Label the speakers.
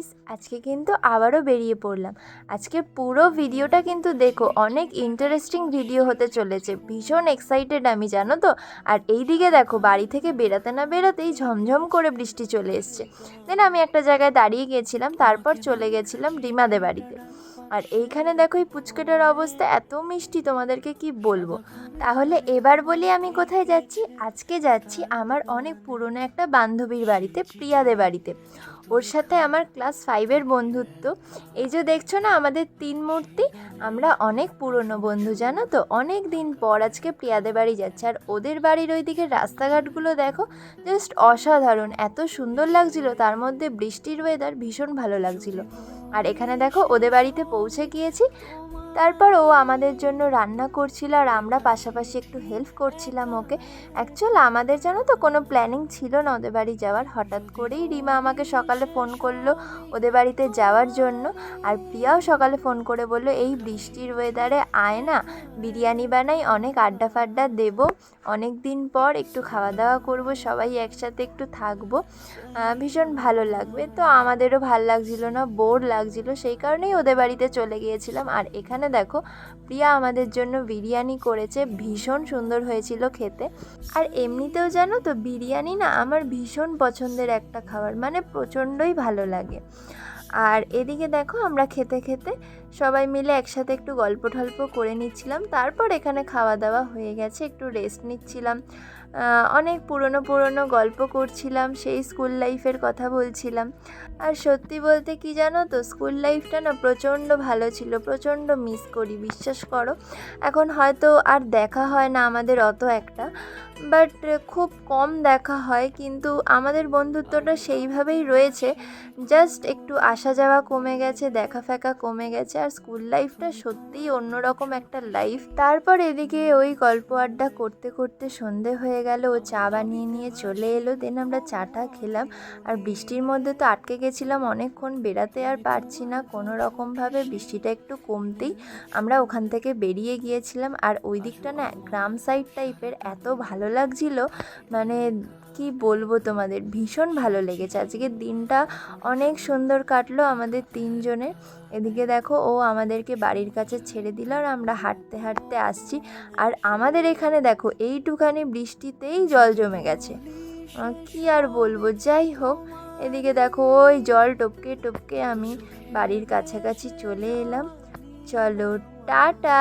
Speaker 1: Guys, আজকে কিন্তু আবারও বেরিয়ে পড়লাম। আজকে পুরো ভিডিওটা কিন্তু দেখো, অনেক ইন্টারেস্টিং ভিডিও হতে চলেছে। ভীষণ এক্সাইটেড আমি, জানো তো। আর এই দিকে দেখো, বাড়ি থেকে বেরাতে না বেরাতেই ঝমঝম করে বৃষ্টি চলে এসছে। দেন আমি একটা জায়গায় দাঁড়িয়ে গিয়েছিলাম, তারপর চলে গেছিলাম রিমাদের বাড়িতে। আর এইখানে দেখো এই পুচকেটার অবস্থা এত মিষ্টি, তোমাদেরকে কি বলবো। তাহলে এবার বলি আমি কোথায় যাচ্ছি। আজকে যাচ্ছি আমার অনেক পুরনো একটা বান্ধবীর বাড়িতে, প্রিয়াদের বাড়িতে। ওর সাথে আমার ক্লাস 5-এর বন্ধুত্ব। এই যে দেখছো না আমাদের 3 মূর্তি, আমরা অনেক পুরনো বন্ধু, জানো তো। অনেক দিন পর আজকে প্রিয়াদের বাড়ি যাচ্ছে। আর ওদের বাড়ির ওইদিকে রাস্তাঘাটগুলো দেখো, জাস্ট অসাধারণ, এত সুন্দর লাগছিল। তার মধ্যে বৃষ্টির ওয়েদার, ভীষণ ভালো লাগছিল। আর এখানে দেখো ওদের বাড়িতে পৌঁছে গিয়েছি। তারপর ও আমাদের জন্য রান্না করছিল আর আমরা পাশাপাশি একটু হেল্প করছিলাম ওকে। অ্যাকচুয়াল আমাদের জানো তো কোনো প্ল্যানিং ছিল না ওদের বাড়ি যাওয়ার। হঠাৎ করেই রিমা আমাকে সকালে ফোন করলো ওদের বাড়িতে যাওয়ার জন্য। আর প্রিয়াও সকালে ফোন করে বললো, এই বৃষ্টির ওয়েদারে আয় না, বিরিয়ানি বানাই, অনেক আড্ডা ফাড্ডা দেবো, অনেক দিন পর একটু খাওয়া দাওয়া করব, সবাই একসাথে একটু থাকবো, ভীষণ ভালো লাগবে। তো আমাদেরও ভাল লাগছিল না, বোর লাগছিল, সেই কারণেই ওদের বাড়িতে চলে গিয়েছিলাম। আর এখানে দেখো প্রিয়া আমাদের জন্য বিরিয়ানি করেছে, ভীষণ সুন্দর হয়েছিল খেতে। আর এমনিতেও জানো তো, বিরিয়ানি না আমার ভীষণ পছন্দের একটা খাবার, মানে প্রচণ্ডই ভালো লাগে। আর এদিকে দেখো আমরা খেতে খেতে সবাই মিলে একসাথে একটু গল্প টল্প করে নিচ্ছিলাম। তারপর এখানে খাওয়া দাওয়া হয়ে গেছে, একটু রেস্ট নিচ্ছিলাম, অনেক পুরনো পুরনো গল্প করছিলাম, সেই স্কুল লাইফের কথা বলছিলাম। আর সত্যি বলতে কি জানো তো, স্কুল লাইফটা না প্রচণ্ড ভালো ছিল, প্রচণ্ড মিস করি, বিশ্বাস করো। এখন হয়তো আর দেখা হয় না আমাদের অত একটা, বাট খুব কম দেখা হয়, কিন্তু আমাদের বন্ধুত্বটা সেইভাবেই রয়েছে। জাস্ট একটু আসা যাওয়া কমে গেছে, দেখা ফেকা কমে গেছে। আর স্কুল লাইফটা সত্যিই অন্যরকম একটা লাইফ। তারপর এদিকে ওই গল্প আড্ডা করতে করতে সন্ধে হয়ে গেল, ও চা বানিয়ে নিয়ে চলে এলো। দেন আমরা চাটা খেলাম। আর বৃষ্টির মধ্যে তো আটকে গেছিলাম অনেকক্ষণ, বেরাতে আর পারছি না কোনো রকমভাবে। বৃষ্টিটা একটু কমতেই আমরা ওখান থেকে বেরিয়ে গিয়েছিলাম। আর ওই দিকটা না গ্রাম সাইড টাইপের, এত ভালো লাগছিল, মানে কি বলবো তোমাদের, ভীষণ ভালো লেগেছে। আজকের দিনটা অনেক সুন্দর কাটলো আমাদের 3 জনের। এদিকে দেখো ও আমাদেরকে বাড়ির কাছে ছেড়ে দিল আর আমরা হাঁটতে হাঁটতে আসছি। আর আমাদের এখানে দেখো এইটুখানি বৃষ্টিতেই জল জমে গেছে, কি আর বলবো। যাই হোক, এদিকে দেখো ওই জল টপকে টপকে আমি বাড়ির কাছাকাছি চলে এলাম। চলো, টাটা।